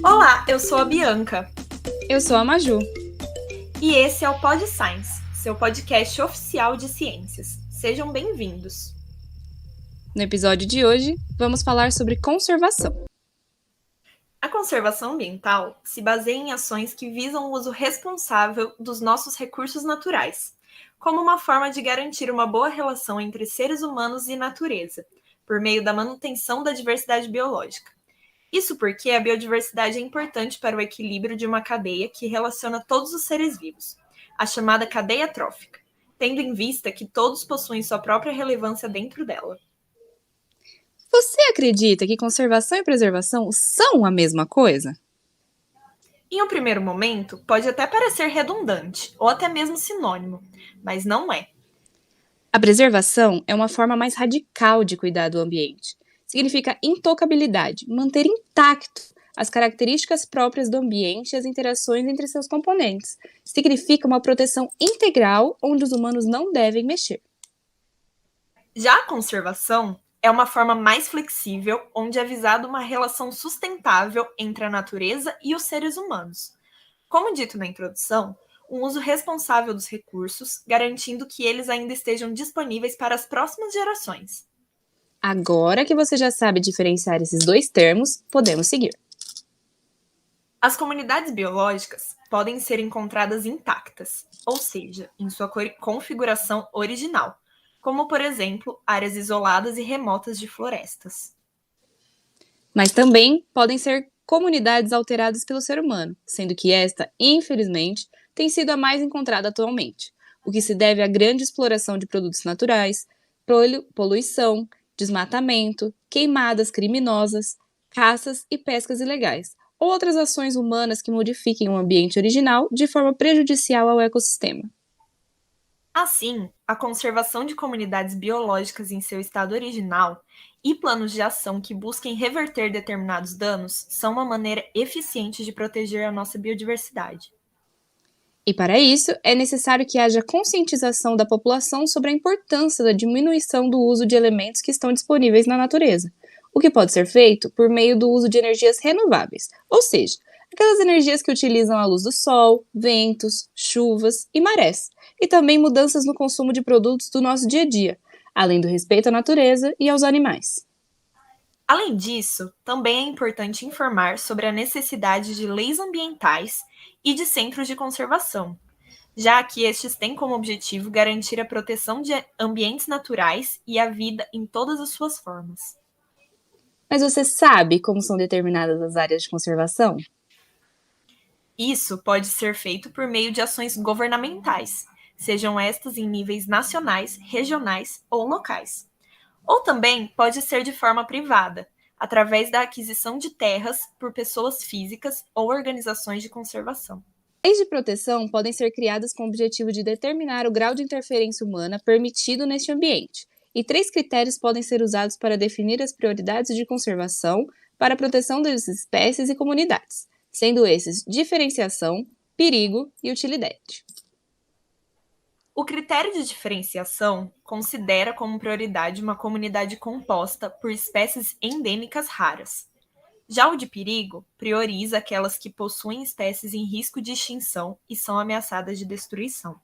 Olá, eu sou a Bianca. Eu sou a Maju. E esse é o Pod Science, seu podcast oficial de ciências. Sejam bem-vindos. No episódio de hoje, vamos falar sobre conservação. A conservação ambiental se baseia em ações que visam o uso responsável dos nossos recursos naturais, como uma forma de garantir uma boa relação entre seres humanos e natureza, por meio da manutenção da diversidade biológica. Isso porque a biodiversidade é importante para o equilíbrio de uma cadeia que relaciona todos os seres vivos, a chamada cadeia trófica, tendo em vista que todos possuem sua própria relevância dentro dela. Você acredita que conservação e preservação são a mesma coisa? Em um primeiro momento, pode até parecer redundante, ou até mesmo sinônimo, mas não é. A preservação é uma forma mais radical de cuidar do ambiente. Significa intocabilidade, manter intacto as características próprias do ambiente e as interações entre seus componentes. Significa uma proteção integral onde os humanos não devem mexer. Já a conservação é uma forma mais flexível, onde é visada uma relação sustentável entre a natureza e os seres humanos. Como dito na introdução, um uso responsável dos recursos, garantindo que eles ainda estejam disponíveis para as próximas gerações. Agora que você já sabe diferenciar esses dois termos, podemos seguir. As comunidades biológicas podem ser encontradas intactas, ou seja, em sua configuração original, como, por exemplo, áreas isoladas e remotas de florestas. Mas também podem ser comunidades alteradas pelo ser humano, sendo que esta, infelizmente, tem sido a mais encontrada atualmente, o que se deve à grande exploração de produtos naturais, poluição, desmatamento, queimadas criminosas, caças e pescas ilegais, ou outras ações humanas que modifiquem o ambiente original de forma prejudicial ao ecossistema. Assim, a conservação de comunidades biológicas em seu estado original e planos de ação que busquem reverter determinados danos são uma maneira eficiente de proteger a nossa biodiversidade. E para isso, é necessário que haja conscientização da população sobre a importância da diminuição do uso de elementos que estão disponíveis na natureza, o que pode ser feito por meio do uso de energias renováveis, ou seja, aquelas energias que utilizam a luz do sol, ventos, chuvas e marés, e também mudanças no consumo de produtos do nosso dia a dia, além do respeito à natureza e aos animais. Além disso, também é importante informar sobre a necessidade de leis ambientais e de centros de conservação, já que estes têm como objetivo garantir a proteção de ambientes naturais e a vida em todas as suas formas. Mas você sabe como são determinadas as áreas de conservação? Isso pode ser feito por meio de ações governamentais, sejam estas em níveis nacionais, regionais ou locais. Ou também pode ser de forma privada, através da aquisição de terras por pessoas físicas ou organizações de conservação. Leis de proteção podem ser criadas com o objetivo de determinar o grau de interferência humana permitido neste ambiente, e 3 critérios podem ser usados para definir as prioridades de conservação para a proteção das espécies e comunidades, sendo esses diferenciação, perigo e utilidade. O critério de diferenciação considera como prioridade uma comunidade composta por espécies endêmicas raras. Já o de perigo prioriza aquelas que possuem espécies em risco de extinção e são ameaçadas de destruição.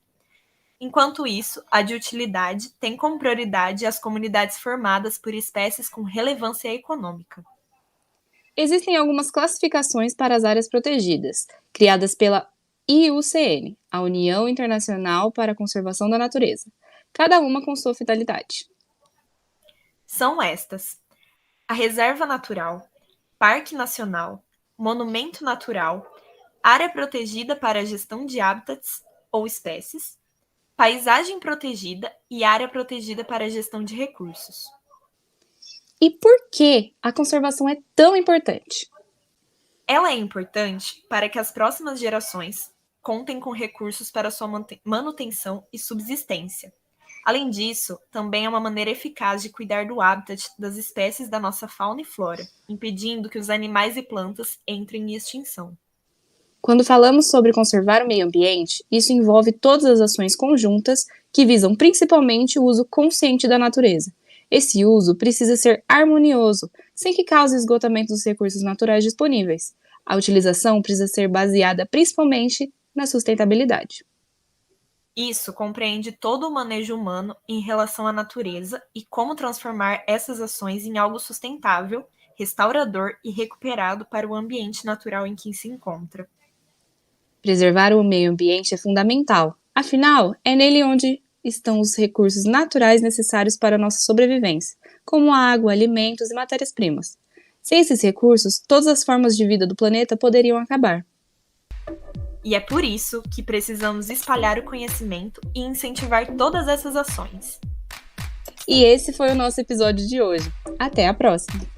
Enquanto isso, a de utilidade tem como prioridade as comunidades formadas por espécies com relevância econômica. Existem algumas classificações para as áreas protegidas, criadas pela IUCN, a União Internacional para a Conservação da Natureza, cada uma com sua finalidade. São estas: a Reserva Natural, Parque Nacional, Monumento Natural, Área Protegida para a Gestão de Hábitats ou Espécies, Paisagem Protegida e Área Protegida para a Gestão de Recursos. E por que a conservação é tão importante? Ela é importante para que as próximas gerações contem com recursos para sua manutenção e subsistência. Além disso, também é uma maneira eficaz de cuidar do habitat das espécies da nossa fauna e flora, impedindo que os animais e plantas entrem em extinção. Quando falamos sobre conservar o meio ambiente, isso envolve todas as ações conjuntas que visam principalmente o uso consciente da natureza. Esse uso precisa ser harmonioso, sem que cause esgotamento dos recursos naturais disponíveis. A utilização precisa ser baseada principalmente na sustentabilidade. Isso compreende todo o manejo humano em relação à natureza e como transformar essas ações em algo sustentável, restaurador e recuperado para o ambiente natural em que se encontra. Preservar o meio ambiente é fundamental, afinal, é nele onde estão os recursos naturais necessários para a nossa sobrevivência, como água, alimentos e matérias-primas. Sem esses recursos, todas as formas de vida do planeta poderiam acabar. E é por isso que precisamos espalhar o conhecimento e incentivar todas essas ações. E esse foi o nosso episódio de hoje. Até a próxima!